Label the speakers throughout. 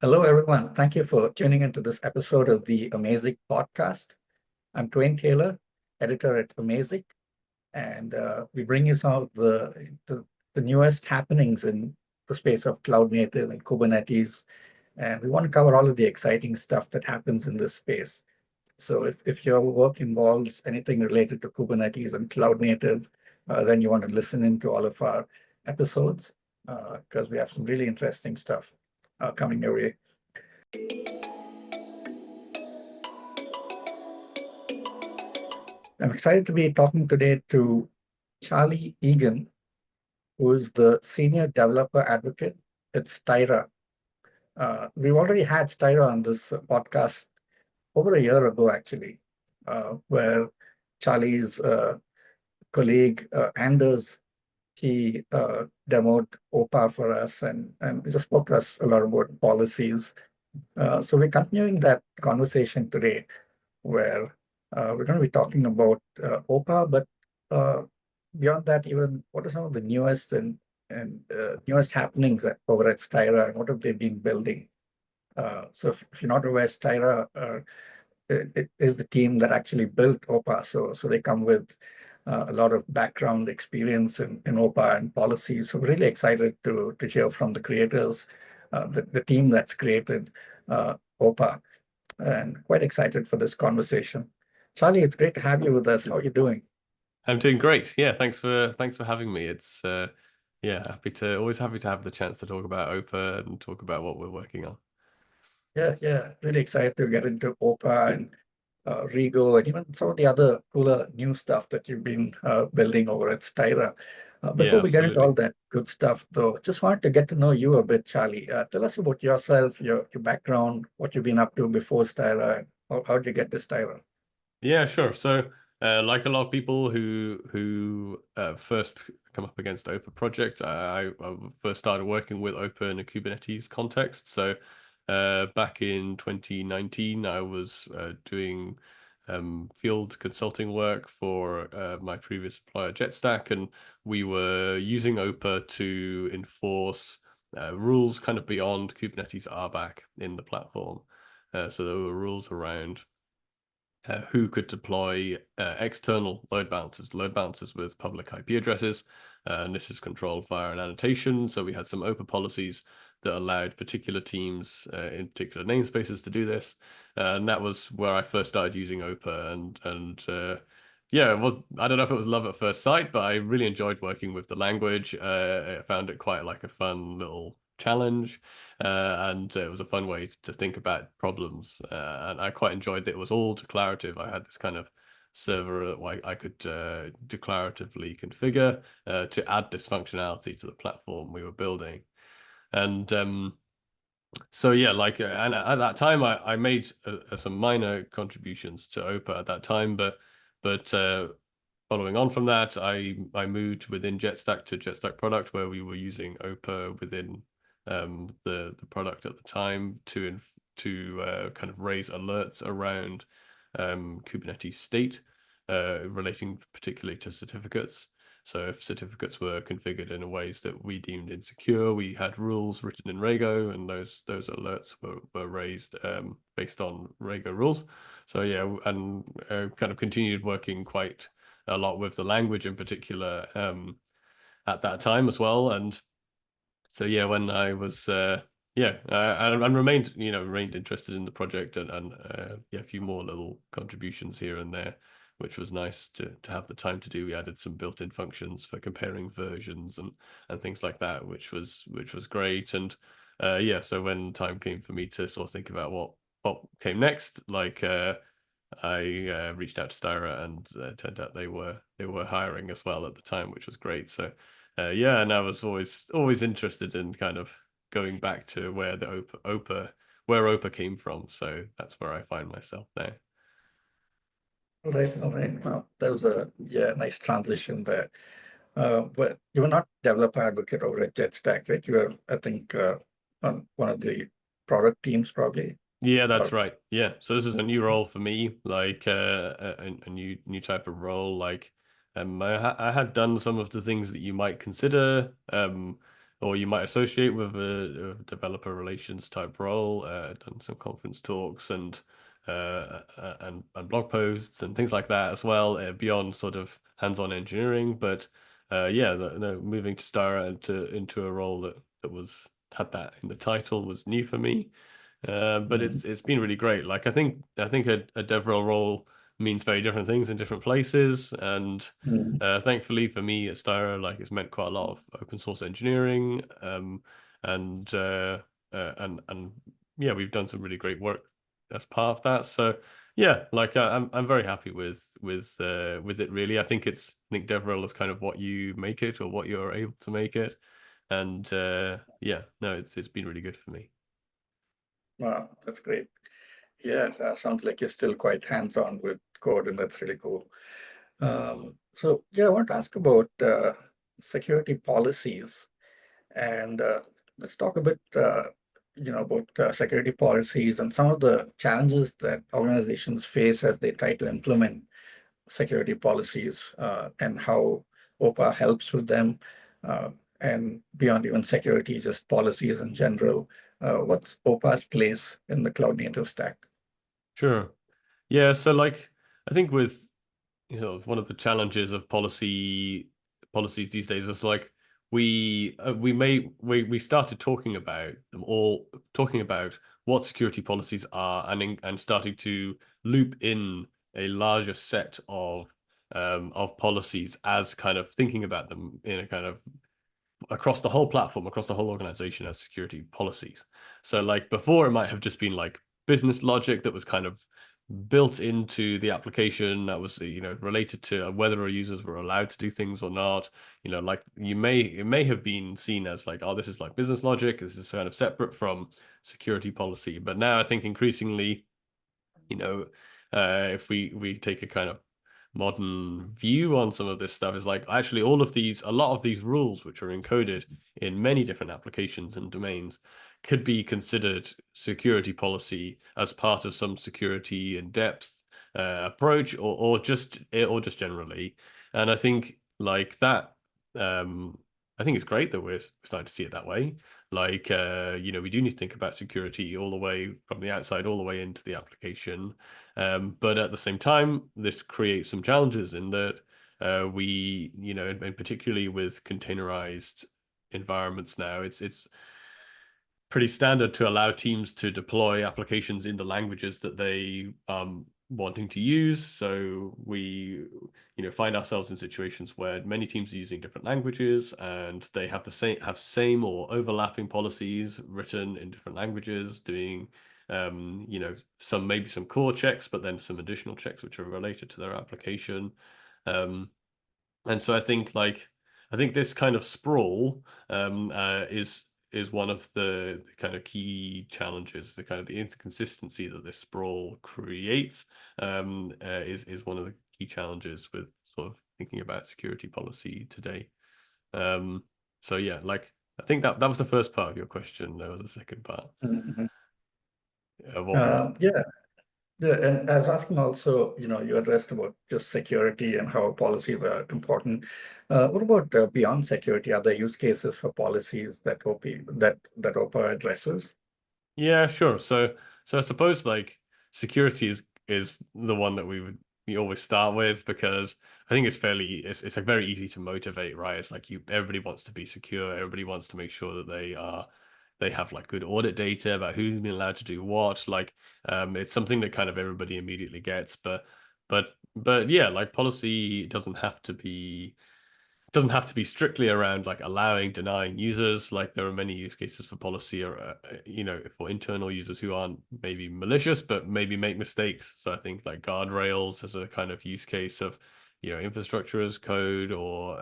Speaker 1: Hello, everyone. Thank you for tuning into this episode of the Amazing Podcast. I'm Twain Taylor, editor at Amazing, and we bring you some of the newest happenings in the space of cloud native and Kubernetes. And we want to cover all of the exciting stuff that happens in this space. So if your work involves anything related to Kubernetes and cloud native, then you want to listen into all of our episodes because we have some really interesting stuff coming your way. I'm excited to be talking today to Charlie Egan, who is the Senior Developer Advocate at Styra. We've already had Styra on this podcast over a year ago, actually, where Charlie's colleague, Anders, he demoed OPA for us and he just spoke to us a lot about policies. So we're continuing that conversation today where we're going to be talking about OPA, but uh, beyond that, even what are some of the newest and newest happenings over at Styra and what have they been building? So if you're not aware, Styra it is the team that actually built OPA. So they come with a lot of background experience in OPA and policies. So we're really excited to hear from the creators, the team that's created OPA, and quite excited for this conversation. Charlie, it's great to have you with us. How are you doing?
Speaker 2: I'm doing great. Yeah, thanks for having me. It's yeah, always happy to have the chance to talk about OPA and talk about what we're working on.
Speaker 1: Yeah, really excited to get into OPA and Rego and even some of the other cooler new stuff that you've been building over at Styra. Before
Speaker 2: Yeah,
Speaker 1: we get into all
Speaker 2: absolutely.
Speaker 1: that good stuff, though, just wanted to get to know you a bit, Charlie. Tell us about yourself, your background, what you've been up to before Styra, and how'd you get to Styra?
Speaker 2: Yeah, sure. So, like a lot of people who first come up against OPA projects, I first started working with OPA in a Kubernetes context. So, back in 2019, I was doing field consulting work for my previous employer, JetStack, and we were using OPA to enforce rules kind of beyond Kubernetes RBAC in the platform. So there were rules around who could deploy external load balancers with public IP addresses. And this is controlled via an annotation. So we had some OPA policies that allowed particular teams in particular namespaces to do this. And that was where I first started using OPA. And yeah, it was, I don't know if it was love at first sight, but I really enjoyed working with the language. I found it quite like a fun little challenge. And it was a fun way to think about problems. And I quite enjoyed that it was all declarative. I had this kind of server that I could declaratively configure to add this functionality to the platform we were building. And so yeah, and at that time I made some minor contributions to OPA at that time, but following on from that, I moved within JetStack to JetStack product where we were using OPA within the product at the time to kind of raise alerts around Kubernetes state relating particularly to certificates. So if certificates were configured in ways that we deemed insecure, we had rules written in Rego, and those alerts were raised based on Rego rules. So yeah, and kind of continued working quite a lot with the language in particular at that time as well. And so yeah, when I was and remained remained interested in the project and yeah, a few more little contributions here and there, which was nice to have the time to do. We added some built-in functions for comparing versions and things like that, which was great. And yeah, so when time came for me to sort of think about what came next, I reached out to Styra, and it turned out they were hiring as well at the time, which was great. So yeah, and I was always interested in kind of going back to where the where OPA came from. So that's where I find myself now.
Speaker 1: All right. Well, that was a nice transition there. But you were not developer advocate over at JetStack, right? You were, I think, on one of the product teams, probably.
Speaker 2: Yeah, that's
Speaker 1: Or
Speaker 2: right. Yeah, so this is a new role for me, like a new type of role. Like, I had done some of the things that you might consider or you might associate with a developer relations type role, done some conference talks and blog posts and things like that as well, beyond sort of hands-on engineering. But yeah, no, moving to Styra into a role that was had that in the title was new for me. But
Speaker 1: Mhm.
Speaker 2: it's been really great. Like I think a DevRel role means very different things in different places, and
Speaker 1: Mhm.
Speaker 2: thankfully for me at Styra, like it's meant quite a lot of open source engineering, and and yeah, we've done some really great work as part of that. So yeah, like I'm very happy with it really. I think DevRel is kind of what you make it or what you're able to make it, and yeah, no, it's been really good for me.
Speaker 1: Wow, that's great. Yeah, sounds like you're still quite hands-on with code, and that's really cool. So yeah, I want to ask about security policies, and let's talk a bit, about security policies and some of the challenges that organizations face as they try to implement security policies, and how OPA helps with them, uh, and beyond even security, just policies in general. What's OPA's place in the cloud native stack?
Speaker 2: Sure. Yeah, so like I think with one of the challenges of policies these days is like we started talking about them all, talking about what security policies are, and starting to loop in a larger set of policies as kind of thinking about them in a kind of across the whole platform, across the whole organization as security policies. So like before, it might have just been like business logic that was kind of built into the application that was related to whether our users were allowed to do things or not. Like it may have been seen as like, oh, this is like business logic, this is kind of separate from security policy. But now I think increasingly, you know if we take a kind of modern view on some of this stuff, is like actually a lot of these rules which are encoded in many different applications and domains could be considered security policy as part of some security in depth approach, or just generally. And I think like that, I think it's great that we're starting to see it that way. Like we do need to think about security all the way from the outside all the way into the application. But at the same time, this creates some challenges in that and particularly with containerized environments now, it's pretty standard to allow teams to deploy applications in the languages that they wanting to use. So we find ourselves in situations where many teams are using different languages, and they have the same or overlapping policies written in different languages, doing maybe some core checks, but then some additional checks which are related to their application. And so I think this kind of sprawl is one of the kind of key challenges. The kind of the inconsistency that this sprawl creates is one of the key challenges with sort of thinking about security policy today. Um, so yeah, like I think that was the first part of your question. There was a second part.
Speaker 1: Mhm.
Speaker 2: What was
Speaker 1: Yeah, yeah, and I was asking also, you addressed about just security and how policies are important. What about beyond security? Are there use cases for policies that OPA addresses?
Speaker 2: Yeah, sure. So I suppose like security is the one that we always start with, because I think it's like very easy to motivate, right? It's like everybody wants to be secure, everybody wants to make sure that they have like good audit data about who's been allowed to do what. Like it's something that kind of everybody immediately gets, but yeah, like policy doesn't have to be strictly around like allowing, denying users. Like there are many use cases for policy, or for internal users who aren't maybe malicious but maybe make mistakes. So I think like guardrails as a kind of use case of infrastructure as code, or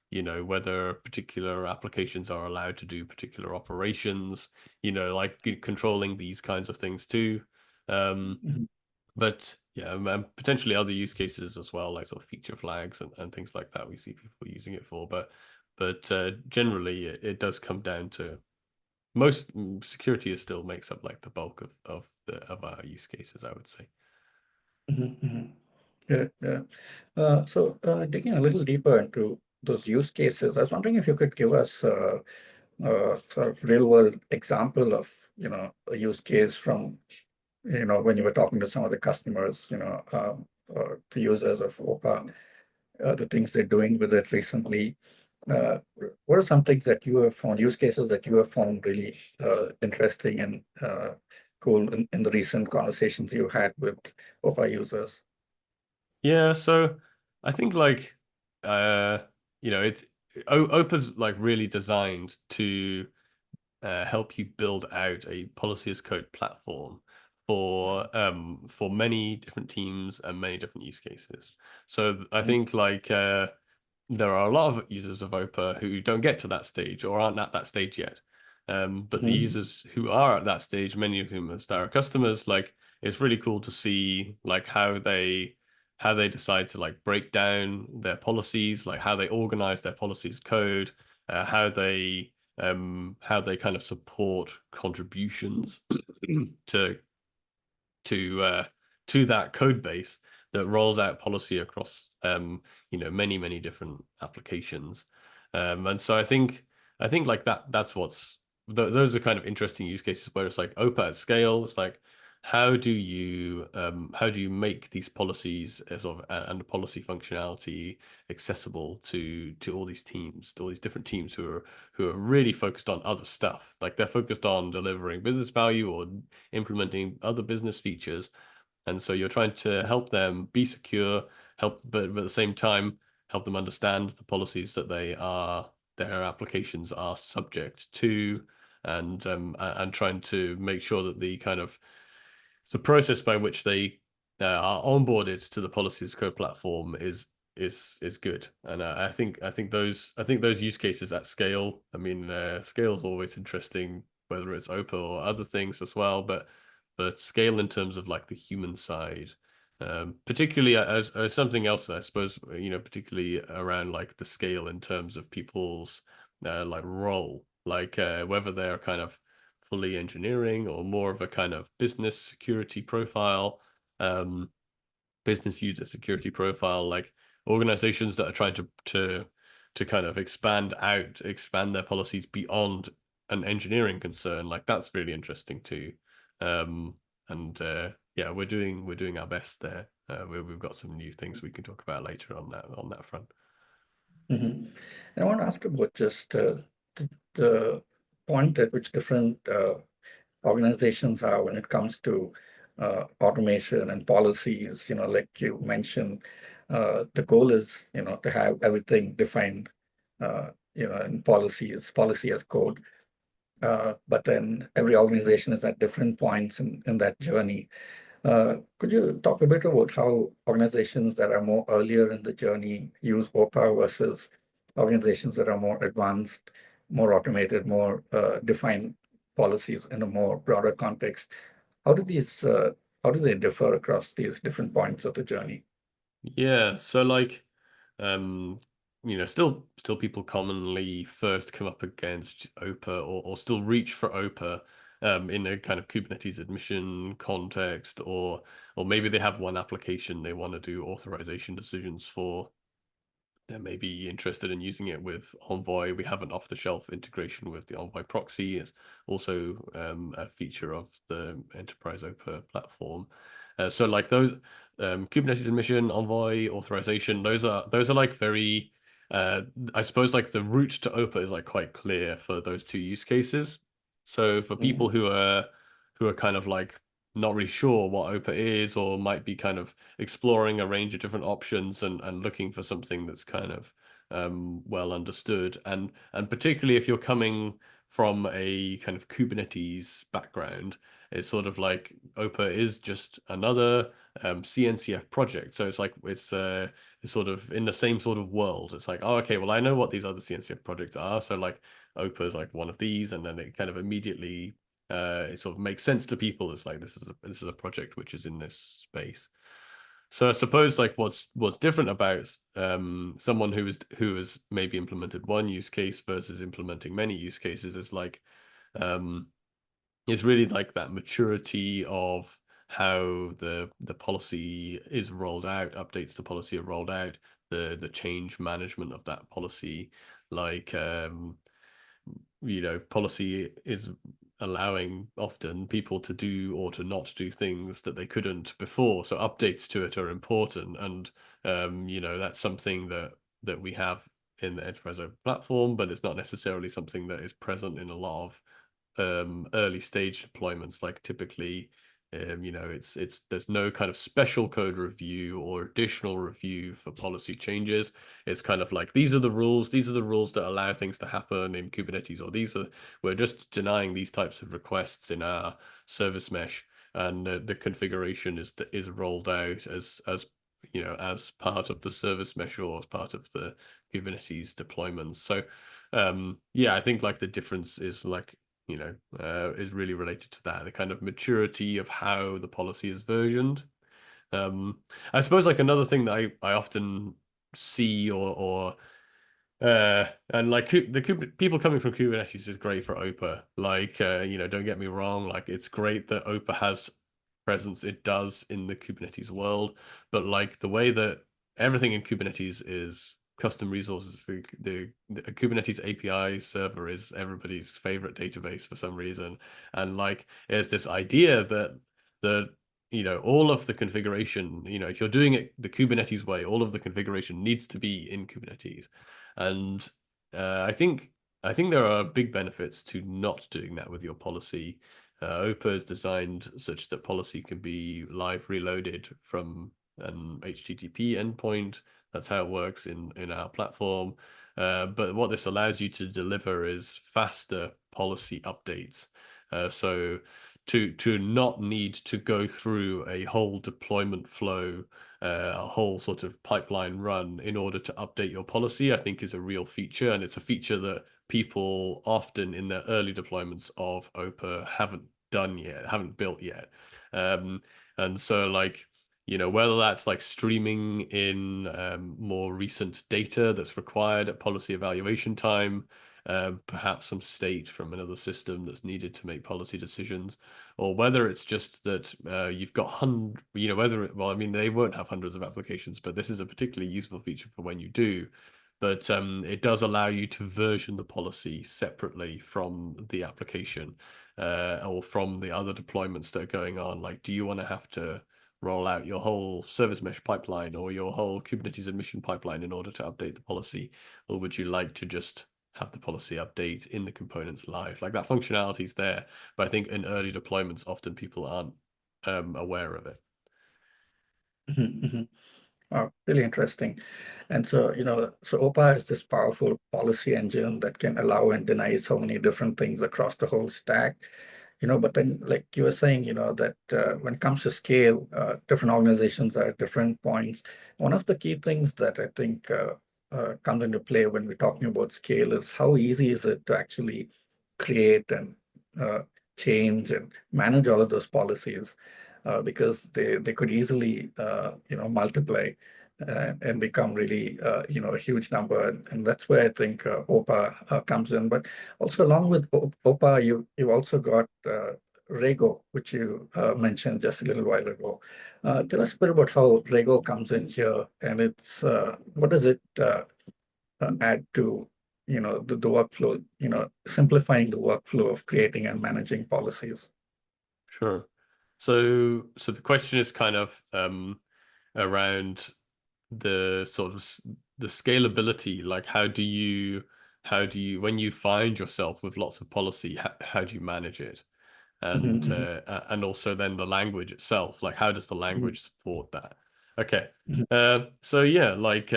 Speaker 2: whether particular applications are allowed to do particular operations, like controlling these kinds of things too. um
Speaker 1: Mhm.
Speaker 2: but yeah, potentially other use cases as well, like sort of feature flags and things like that. We see people using it for, but generally it does come down to most security is still makes up like the bulk of our use cases, I would say.
Speaker 1: Mhm, mhm. Yeah, yeah. So digging a little deeper into those use cases, I was wondering if you could give us sort of real world example of, a use case from, when you were talking to some of the customers, the users of OPA, the things they're doing with it recently. Uh, what are some things that you have found, use cases that you have found really interesting and cool in the recent conversations you had with OPA users?
Speaker 2: Yeah, so I think like uh it's OPA's like really designed to help you build out a policy as code platform for many different teams and many different use cases. So I
Speaker 1: Mhm.
Speaker 2: think like there are a lot of users of OPA who don't get to that stage or aren't at that stage yet. But the
Speaker 1: Mhm.
Speaker 2: users who are at that stage, many of whom are Styra customers, like it's really cool to see like how they decide to like break down their policies, like how they organize their policies code, how they kind of support contributions to to uh, to that code base that rolls out policy across many different applications. And so I think like that's those are kind of interesting use cases where it's like OPA at scale. It's like how do you make these policies as of and the policy functionality accessible to all these teams, to all these different teams who are really focused on other stuff. Like they're focused on delivering business value or implementing other business features. And so you're trying to help them be secure, but at the same time, help them understand the policies that their applications are subject to, and trying to make sure that the process by which they are onboarded to the policies code platform is good. And I think those use cases at scale. I mean, scale is always interesting, whether it's OPA or other things as well. But scale in terms of like the human side, particularly as something else, I suppose, particularly around like the scale in terms of people's like role, like whether they're kind of fully engineering or more of a kind of business security profile, um, business user security profile, like organizations that are trying to kind of expand their policies beyond an engineering concern. Like that's really interesting too. Um, and yeah, we're doing our best there. We've got some new things we can talk about later on that front.
Speaker 1: Mhm. And I want to ask about just the point at which different organizations are when it comes to automation and policies. Like you mentioned, the goal is, to have everything defined, in policy as code. But then every organization is at different points in that journey. Could you talk a bit about how organizations that are more earlier in the journey use OPA versus organizations that are more advanced, more automated, more defined policies in a more broader context? How do they differ across these different points of the journey?
Speaker 2: Yeah, so like, um, still people commonly first come up against OPA or still reach for OPA, in a kind of Kubernetes admission context, or maybe they have one application they want to do authorization decisions for. They may be interested in using it with Envoy. We have an off-the-shelf integration with the Envoy proxy. It's also a feature of the Enterprise OPA platform. So like those Kubernetes admission, Envoy authorization, those are like very I suppose like the route to OPA is like quite clear for those two use cases. So for people
Speaker 1: Mhm.
Speaker 2: who are kind of like not really sure what OPA is, or might be kind of exploring a range of different options and looking for something that's kind of well understood. And particularly if you're coming from a kind of Kubernetes background, it's sort of like OPA is just another CNCF project. So it's sort of in the same sort of world. It's like, oh, okay, well, I know what these other CNCF projects are. So like OPA is like one of these, and then it kind of immediately it sort of makes sense to people. It's like this is a project which is in this space. So I suppose like what's different about someone who has maybe implemented one use case versus implementing many use cases is like um is really like that maturity of how the policy is rolled out, updates to policy are rolled out, the change management of that policy, like policy is allowing often people to do or to not do things that they couldn't before. So updates to it are important, and that's something that we have in the enterprise platform, but it's not necessarily something that is present in a lot of early stage deployments. Like typically, it's there's no kind of special code review or additional review for policy changes. It's kind of like these are the rules that allow things to happen in Kubernetes, or we're just denying these types of requests in our service mesh, and the configuration is rolled out as part of the service mesh or as part of the Kubernetes deployments. So yeah, I think like the difference is like is really related to that, the kind of maturity of how the policy is versioned. I suppose like another thing that I often see and like people coming from Kubernetes is great for OPA. Like, don't get me wrong, like it's great that OPA has presence. It does in the Kubernetes world, but like the way that everything in Kubernetes is custom resources, the Kubernetes API server is everybody's favorite database for some reason. And like, there's this idea that all of the configuration, if you're doing it the Kubernetes way, all of the configuration needs to be in Kubernetes. And I think there are big benefits to not doing that with your policy. OPA is designed such that policy can be live reloaded from an HTTP endpoint. That's how it works in our platform. But what this allows you to deliver is faster policy updates. So to not need to go through a whole deployment flow, a whole sort of pipeline run in order to update your policy, I think is a real feature. And it's a feature that people often in their early deployments of OPA haven't built yet. And so like, whether that's like streaming in more recent data that's required at policy evaluation time, perhaps some state from another system that's needed to make policy decisions, or whether it's just that you've got well, I mean, they won't have hundreds of applications, but this is a particularly useful feature for when you do. But it does allow you to version the policy separately from the application or from the other deployments that are going on. Like, do you want to have to roll out your whole service mesh pipeline or your whole Kubernetes admission pipeline in order to update the policy? Or would you like to just have the policy update in the components live? Like that functionality is there, but I think in early deployments, often people aren't aware of it.
Speaker 1: Really interesting. And so, so OPA is this powerful policy engine that can allow and deny so many different things across the whole stack. But then like you were saying, that when it comes to scale, different organizations are at different points. One of the key things that I think comes into play when we're talking about scale is how easy is it to actually create and uh, change and manage all of those policies, because they could easily multiply and become really a huge number, and that's where I think OPA comes in. But also along with OPA, you've also got Rego, which you mentioned just a little while ago. Tell us a bit about how Rego comes in here, and it's what does it add to the workflow, simplifying the workflow of creating and managing policies.
Speaker 2: Sure. So the question is kind of around the sort of the scalability. Like how do you when you find yourself with lots of policy, how do you manage it? And also then the language itself, like how does the language support that? Okay. So yeah, like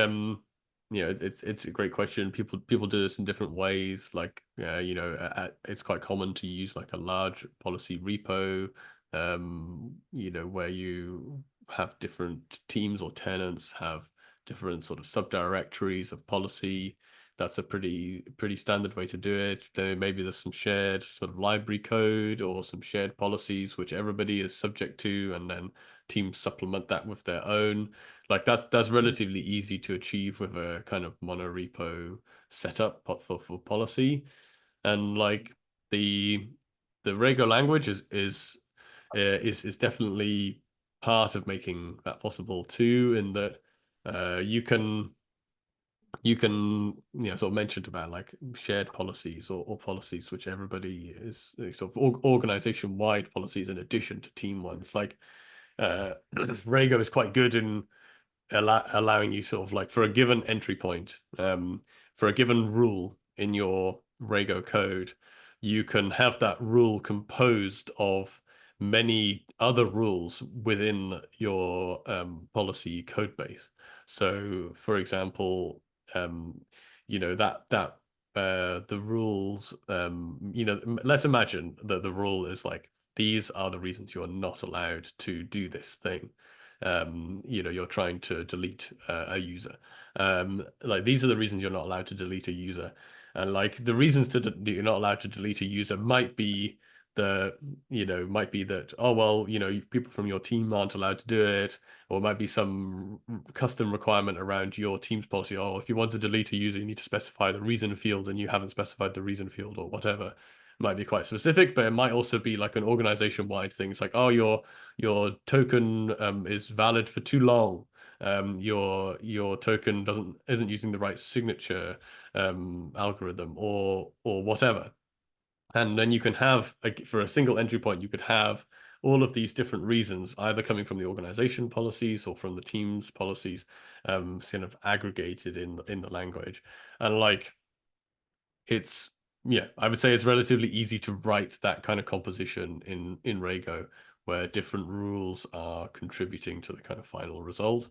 Speaker 2: it's a great question. People do this in different ways. Like it's quite common to use like a large policy repo, where you have different teams or tenants have different sort of subdirectories of policy. That's a pretty standard way to do it. Then maybe there's some shared sort of library code or some shared policies which everybody is subject to, and then teams supplement that with their own. Like that's relatively easy to achieve with a kind of monorepo setup for policy. And like the Rego language is definitely part of making that possible too, in that you can you can, sort of mentioned about like shared policies or policies which everybody is sort of organization-wide policies in addition to team ones. Like Rego is quite good in allowing you sort of like for a given entry point, for a given rule in your Rego code, you can have that rule composed of many other rules within your policy code base. So, for example, um, the rules, let's imagine that the rule is like these are the reasons you're not allowed to do this thing. You're trying to delete a user. Like these are the reasons you're not allowed to delete a user, and like the reasons you're not allowed to delete a user might be might be that, oh well, people from your team aren't allowed to do it, or it might be some custom requirement around your team's policy. Oh, if you want to delete a user, you need to specify the reason field, and you haven't specified the reason field or whatever. Might be quite specific, but it might also be like an organization-wide thing. It's like, oh, your token is valid for too long. Your token isn't using the right signature algorithm or whatever. And then you can have, for a single entry point, you could have all of these different reasons, either coming from the organization policies or from the team's policies, kind of aggregated in the language. And like it's I would say it's relatively easy to write that kind of composition in Rego where different rules are contributing to the kind of final result.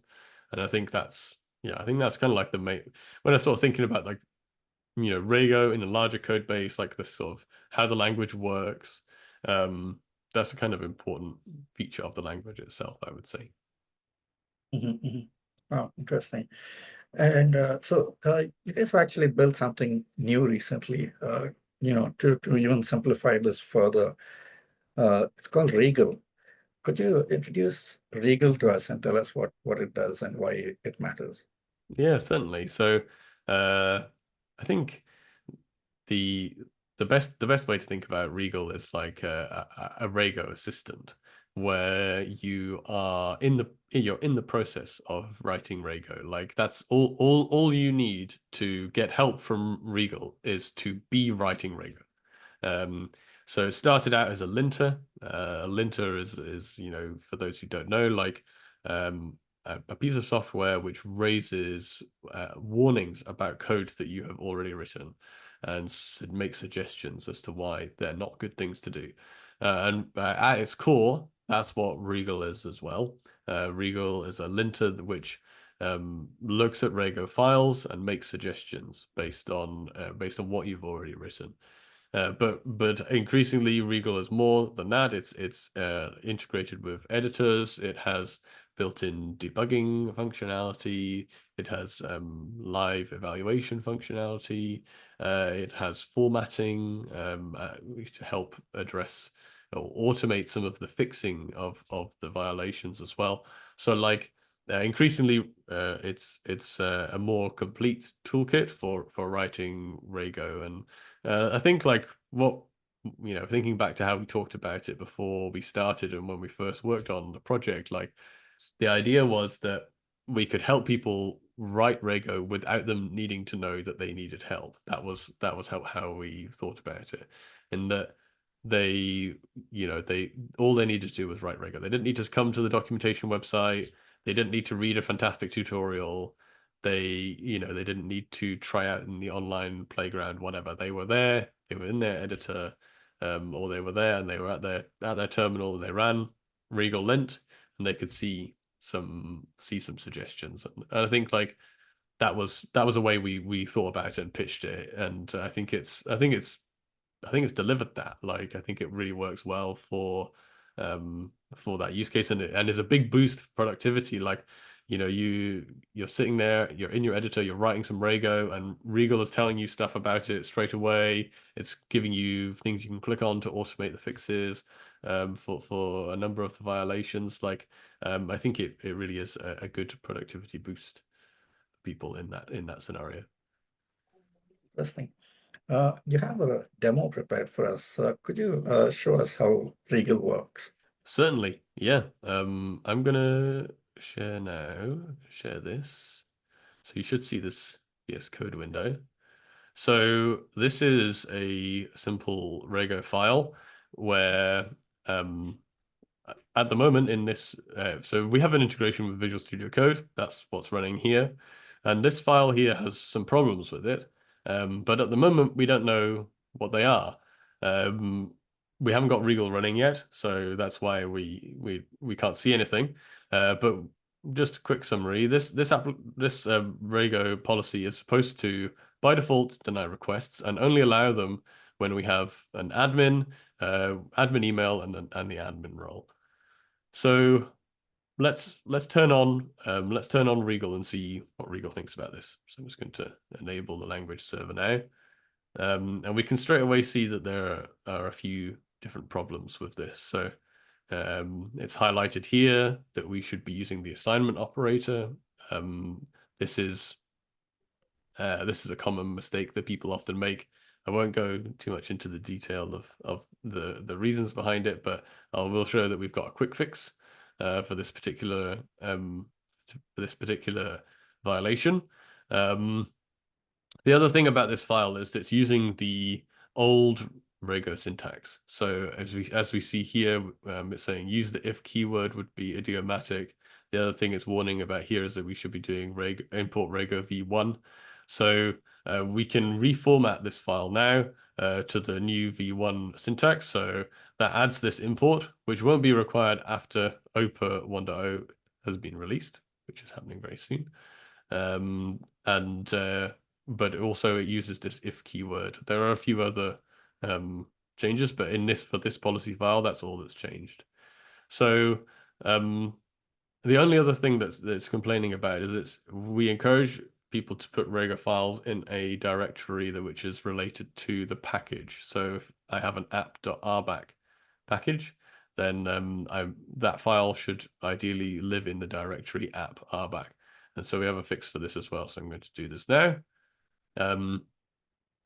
Speaker 2: And I think that's kind of like the main, when I start thinking about like Rego in a larger code base, like this sort of how the language works. That's a kind of important feature of the language itself, I would say.
Speaker 1: Oh, interesting. And you guys have actually built something new recently, to even simplify this further. It's called Regal. Could you introduce Regal to us and tell us what it does and why it matters?
Speaker 2: Yeah, certainly. So I think the the best way to think about Regal is like a Rego assistant, where you're in the process of writing Rego. Like that's all you need to get help from Regal is to be writing Rego. Um, so it started out as a linter. A linter is for those who don't know, like a piece of software which raises warnings about code that you have already written and makes suggestions as to why they're not good things to do. And at its core, that's what Regal is as well. Regal is a linter which looks at Rego files and makes suggestions based on what you've already written. But increasingly, Regal is more than that. It's integrated with editors. It has built-in debugging functionality. It has live evaluation functionality. It has formatting to help address or automate some of the fixing of the violations as well. So like increasingly, it's a more complete toolkit for writing Rego. And I think like thinking back to how we talked about it before we started and when we first worked on the project, like the idea was that we could help people write Rego without them needing to know that they needed help. That was how we thought about it, and that they all they needed to do was write Rego. They didn't need to come to the documentation website. They didn't need to read a fantastic tutorial. They didn't need to try out in the online playground, whatever. They were there, they were in their editor, or they were there and they were at their terminal and they ran Regal lint and they could see some suggestions. And I think like that was a way we thought about it and pitched it. And I think it's delivered that. Like I think it really works well for that use case, and is a big boost for productivity. Like you're sitting there, you're in your editor, you're writing some Rego, and Regal is telling you stuff about it straight away. It's giving you things you can click on to automate the fixes for a number of the violations. Like I think it really is a good productivity boost for people in that scenario.
Speaker 1: Interesting. You have a demo prepared for us. Could you show us how Regal works?
Speaker 2: Certainly, yeah. I'm gonna share now. Share this. So you should see this VS Code window. So this is a simple Rego file where at the moment in this, so we have an integration with Visual Studio Code. That's what's running here. And this file here has some problems with it. But at the moment, we don't know what they are. We haven't got Regal running yet, so that's why we can't see anything. But just a quick summary: this Rego policy is supposed to, by default, deny requests and only allow them when we have an admin, admin email, and the admin role. So let's turn on Regal and see what Regal thinks about this. So I'm just going to enable the language server now. And we can straight away see that there are a few different problems with this. So it's highlighted here that we should be using the assignment operator. This is a common mistake that people often make. I won't go too much into the detail of the reasons behind it, but I will show that we've got a quick fix for this particular violation. The other thing about this file is that it's using the old Rego syntax. So as we see here, it's saying use the if keyword would be idiomatic. The other thing it's warning about here is that we should be doing import Rego v1. So we can reformat this file now to the new v1 syntax. So that adds this import, which won't be required after OPA 1.0 has been released, which is happening very soon. But also it uses this if keyword. There are a few other changes, but for this policy file, that's all that's changed. So the only other thing that's complaining about is we encourage people to put Rego files in a directory which is related to the package. So if I have an app.rbac package, then that file should ideally live in the directory app.rbac. And so we have a fix for this as well. So I'm going to do this now.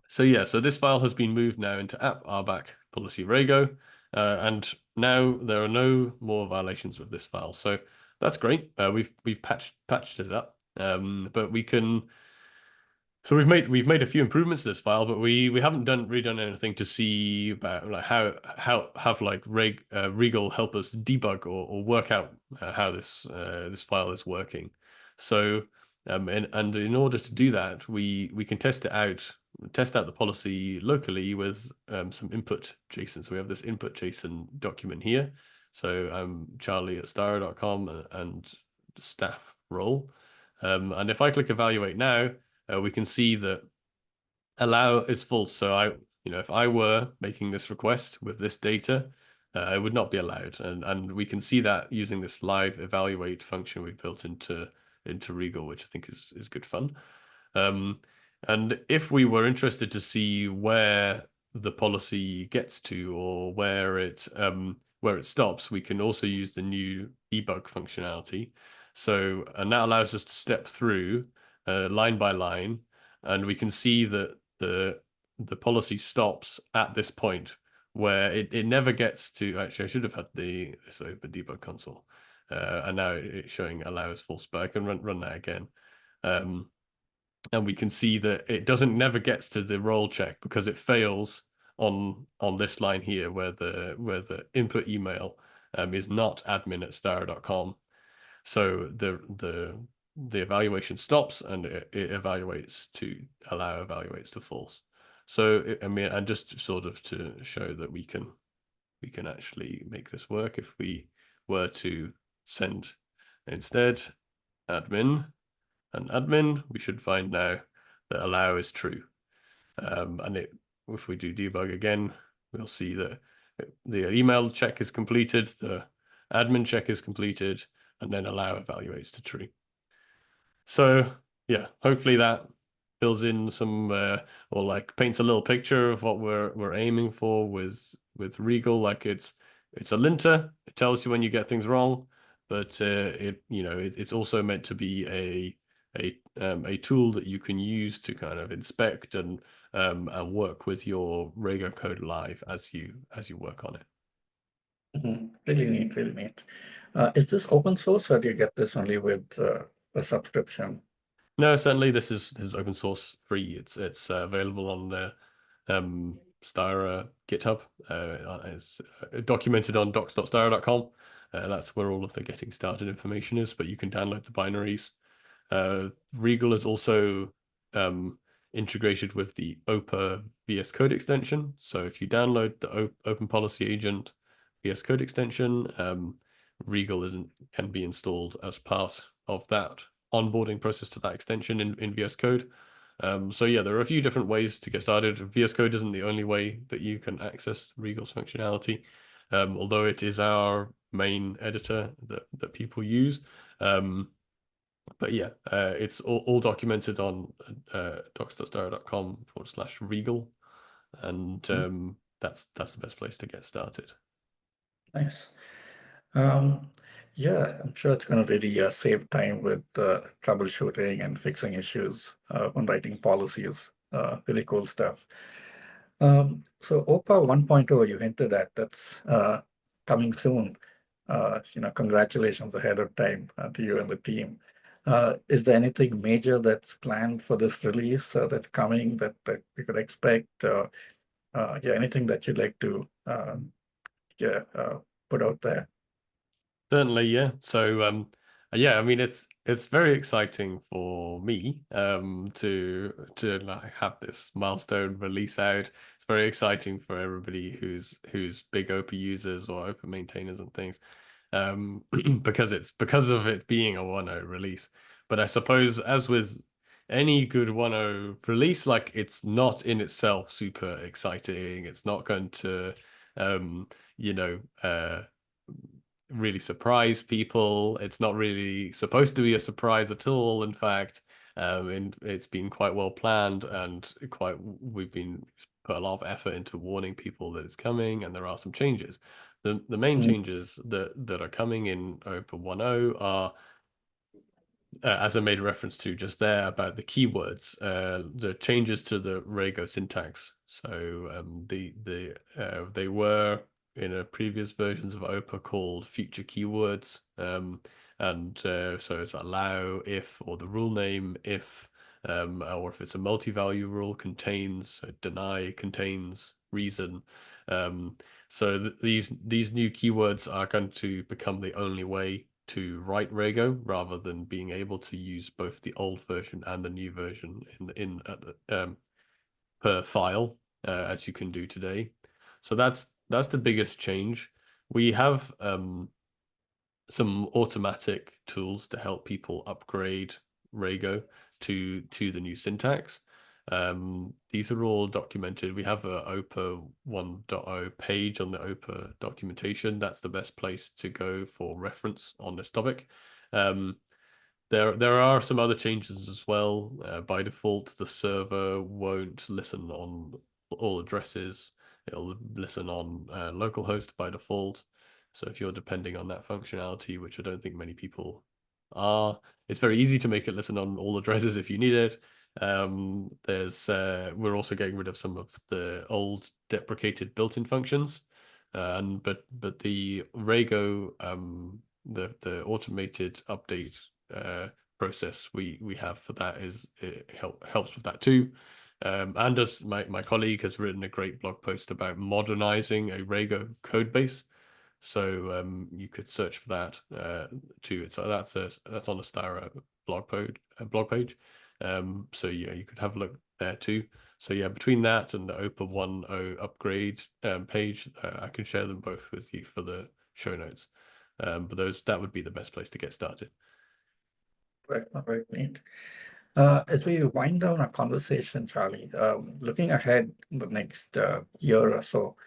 Speaker 2: So this file has been moved now into app.rbac policy Rego. And now there are no more violations with this file. So that's great. We've patched it up. But we can. So we've made a few improvements to this file, but we haven't redone anything to see about like how have like Regal help us debug or work out how this file is working. So and in order to do that, we can test out the policy locally with some input JSON. So we have this input JSON document here. So Charlie at Styra.com and staff role. And if I click evaluate now, we can see that allow is false. So if I were making this request with this data, it would not be allowed. And we can see that using this live evaluate function we built into Regal, which I think is good fun. And if we were interested to see where the policy gets to or where it stops, we can also use the new debug functionality. So, and that allows us to step through line by line, and we can see that the policy stops at this point where it never gets to. Actually, I should have had this open debug console, and now it's showing allows false, but I can run that again. And we can see that it never gets to the role check because it fails on this line here where the input email is not admin@styra.com. So the evaluation stops and it evaluates to evaluates to false. So and just sort of to show that we can actually make this work, if we were to send instead admin and admin, we should find now that allow is true. And if we do debug again, we'll see that the email check is completed, the admin check is completed, and then allow evaluates to true. So yeah, hopefully that fills in some or like paints a little picture of what we're aiming for with Regal. Like it's a linter. It tells you when you get things wrong, but it's also meant to be a tool that you can use to kind of inspect and work with your Rego code live as you work on it.
Speaker 1: Really neat, really neat. Is this open source or do you get this only with a subscription?
Speaker 2: No, certainly this is open source free. It's available on Styra GitHub. It's documented on docs.styra.com. That's where all of the getting started information is, but you can download the binaries. Regal is also integrated with the OPA VS Code extension. So if you download the Open Policy Agent VS Code extension, Regal can be installed as part of that onboarding process to that extension in VS Code. So yeah, there are a few different ways to get started. VS Code isn't the only way that you can access Regal's functionality, although it is our main editor that people use. But yeah, it's all documented on docs.styra.com/Regal, and that's the best place to get started.
Speaker 1: Nice. Um, yeah, I'm sure it's going to really save time with troubleshooting and fixing issues when writing policies. Really cool stuff. So OPA 1.0, you hinted at, that's coming soon. Congratulations ahead of time to you and the team. Is there anything major that's planned for this release that's coming that we could expect? Yeah, anything that you'd like to put out there?
Speaker 2: Certainly, yeah. So, yeah, I mean, it's very exciting for me, to like have this milestone release out. It's very exciting for everybody who's big OPA users or OPA maintainers and things, because of it being a 1.0 release. But I suppose, as with any good 1.0 release, like, it's not in itself super exciting. It's not going to, you know, really surprise people. It's not really supposed to be a surprise at all, in fact. And it's been quite well planned, and we've been put a lot of effort into warning people that it's coming, and there are some changes. The main
Speaker 1: Mm.
Speaker 2: changes that are coming in OPA 1.0 are, as I made reference to just there about the keywords, the changes to the Rego syntax. So they were in a previous versions of OPA called future keywords, and so it's allow, if, or the rule name if, or if it's a multi-value rule, contains, so deny, contains, reason. So these new keywords are going to become the only way to write Rego, rather than being able to use both the old version and the new version per file, as you can do today. So that's the biggest change. We have some automatic tools to help people upgrade Rego to the new syntax. These are all documented. We have a OPA 1.0 page on the OPA documentation. That's the best place to go for reference on this topic. There are some other changes as well. By default, the server won't listen on all addresses. It'll listen on localhost by default. So if you're depending on that functionality, which I don't think many people are, it's very easy to make it listen on all addresses if you need it. We're also getting rid of some of the old deprecated built-in functions, but the Rego, the automated update process we have for that helps with that too. And as my colleague has written a great blog post about modernizing a Rego code base. So you could search for that too. So that's on the Styra blog page. So yeah, you could have a look there too. So yeah, between that and the OPA 1.0 upgrade page, I can share them both with you for the show notes. But that would be the best place to get started.
Speaker 1: Right, right, neat. As we wind down our conversation, Charlie, looking ahead in the next year or so,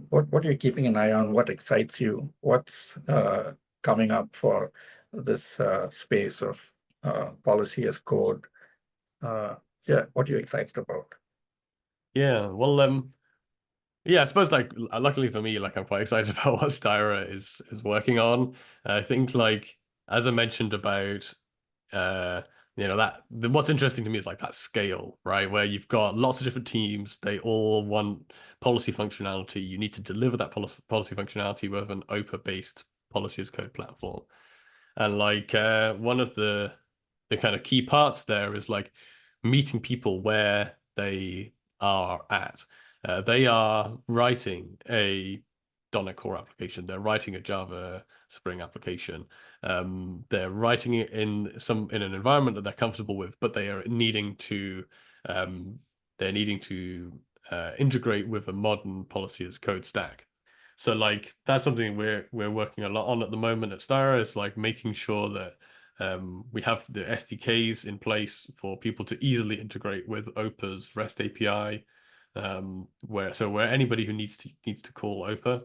Speaker 1: what are you keeping an eye on? What excites you? What's coming up for this space of policy as code? Yeah, what are you excited about?
Speaker 2: Yeah, well, yeah, I suppose, like, luckily for me, like, I'm quite excited about what Styra is working on. I think, like, as I mentioned about what's interesting to me is, like, that scale, right? Where you've got lots of different teams, they all want policy functionality. You need to deliver that policy functionality with an OPA based policy as code platform. And, like, one of the the kind of key parts there is like meeting people where they are at. They are writing a .NET Core application. They're writing a Java Spring application. They're writing it in an environment that they're comfortable with, but they are needing to um, integrate with a modern policy as code stack. So like that's something we're working a lot on at the moment at Styra, is like making sure that we have the SDKs in place for people to easily integrate with OPA's REST API, where anybody who needs to call OPA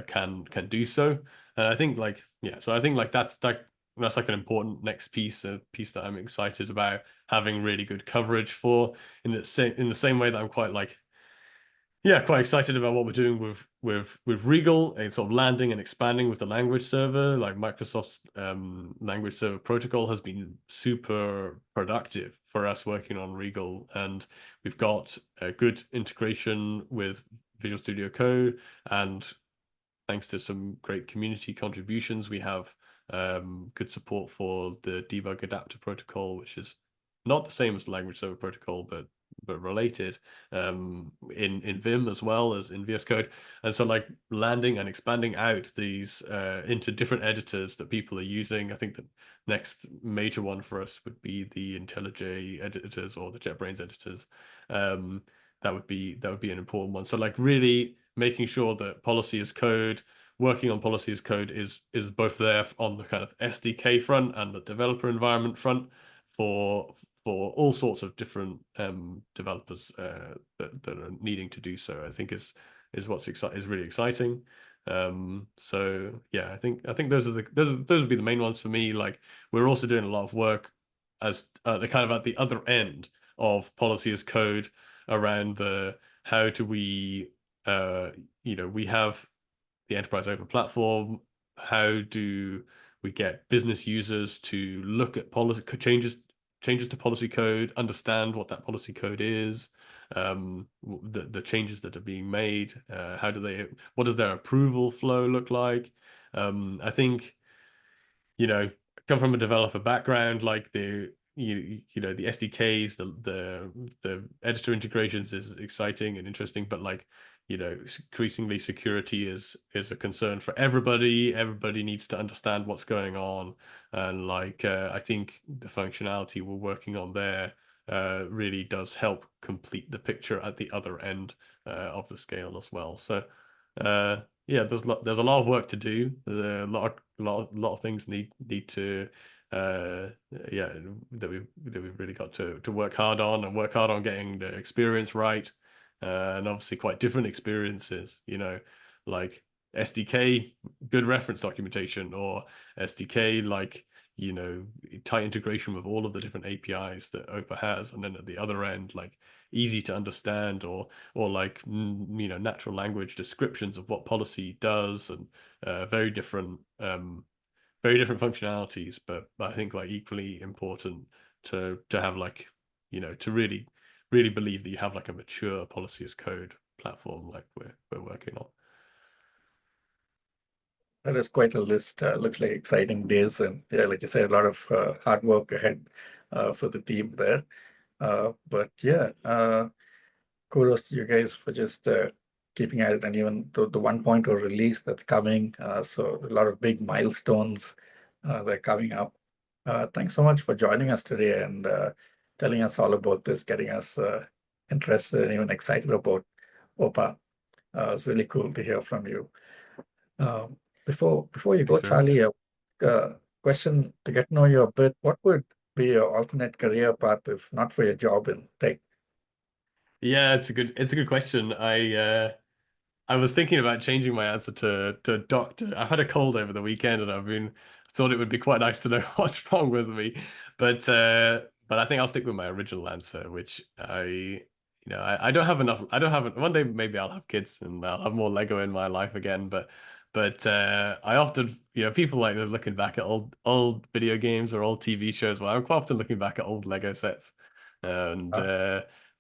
Speaker 2: can do so. And I think like so I think like that's like an important next piece, a piece that I'm excited about having really good coverage for. In the same way that I'm quite excited about what we're doing with Regal and sort of landing and expanding with the language server. Like Microsoft's language server protocol has been super productive for us working on Regal, and we've got a good integration with Visual Studio Code, and thanks to some great community contributions, we have good support for the debug adapter protocol, which is not the same as the language server protocol, but related in Vim as well as in VS Code. And so like landing and expanding out these into different editors that people are using. I think the next major one for us would be the IntelliJ editors or the JetBrains editors. That would be an important one. So like really making sure that policy as code, working on policy as code is both there on the kind of SDK front and the developer environment front for all sorts of different developers that are needing to do so. I think is really exciting. So yeah, I think those would be the main ones for me. Like we're also doing a lot of work as kind of at the other end of policy as code around the how do we we have the enterprise open platform. How do we get business users to look at policy changes to policy code, understand what that policy code is, the changes that are being made, what does their approval flow look like? I think, come from a developer background, like the SDKs, the editor integrations is exciting and interesting, but like increasingly security is a concern for everybody. Everybody needs to understand what's going on, and like I think the functionality we're working on there really does help complete the picture at the other end of the scale as well. So yeah, there's a lot of work to do. There's a lot of things need to that we've really got to work hard on, and work hard on getting the experience right. And obviously quite different experiences, like SDK, good reference documentation, or SDK, like, tight integration with all of the different APIs that OPA has. And then at the other end, like easy to understand, or like, natural language descriptions of what policy does, and very different functionalities, but I think like equally important to have like, to really believe that you have like a mature policy as code platform like we're working on.
Speaker 1: That is quite a list. Looks like exciting days, and yeah, like you said, a lot of hard work ahead for the team there. But yeah, kudos to you guys for just keeping at it, and even the 1.0 release that's coming. So a lot of big milestones that are coming up. Thanks so much for joining us today and telling us all about this, getting us interested and even excited about OPA. It's really cool to hear from you. Before you go,
Speaker 2: Thanks very much.
Speaker 1: Charlie, a question to get to know you a bit. What would be your alternate career path if not for your job in tech?
Speaker 2: Yeah, it's a good question. I was thinking about changing my answer to doctor. I've had a cold over the weekend, and thought it would be quite nice to know what's wrong with me. But I think I'll stick with my original answer, which I don't have enough. I don't have one day maybe I'll have kids and I'll have more Lego in my life again. But I often, people like they're looking back at old video games or old TV shows. Well, I'm quite often looking back at old Lego sets and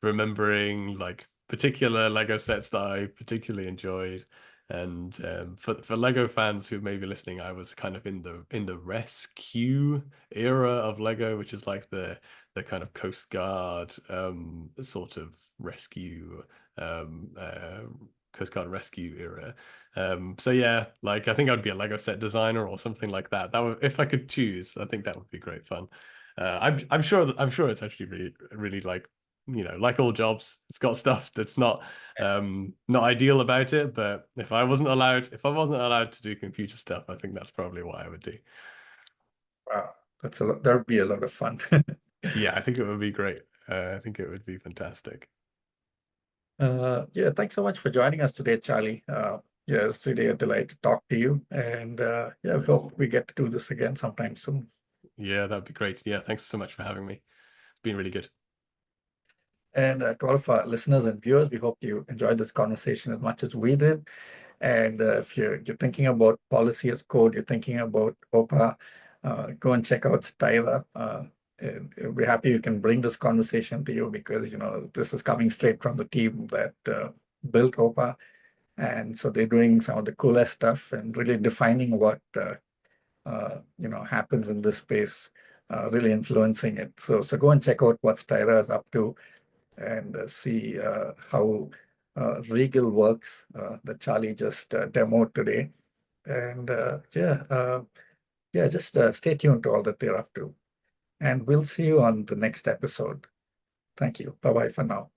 Speaker 2: remembering like particular Lego sets that I particularly enjoyed. And for Lego fans who may be listening, I was kind of in the rescue era of Lego, which is like the kind of Coast Guard sort of rescue Coast Guard rescue era. So yeah, like I think I'd be a Lego set designer or something like that. That would, if I could choose, I think that would be great fun. I'm sure it's actually really like, you know, like all jobs, it's got stuff that's not ideal about it. But if I wasn't allowed to do computer stuff, I think that's probably what I would do.
Speaker 1: Wow, that would be a lot of fun.
Speaker 2: Yeah, I think it would be great. I think it would be fantastic.
Speaker 1: Yeah, thanks so much for joining us today, Charlie. Yeah, it's really a delight to talk to you. And yeah, we hope we get to do this again sometime soon.
Speaker 2: Yeah, that'd be great. Yeah, thanks so much for having me. It's been really good.
Speaker 1: And to all of our listeners and viewers, we hope you enjoyed this conversation as much as we did. And if you're thinking about policy as code, you're thinking about OPA, go and check out Styra. And we're happy we can bring this conversation to you because, you know, this is coming straight from the team that built OPA. And so they're doing some of the coolest stuff and really defining what, you know, happens in this space, really influencing it. So go and check out what Styra is up to and see how Regal works that Charlie just demoed today. And yeah, just stay tuned to all that they're up to. And we'll see you on the next episode. Thank you. Bye-bye for now.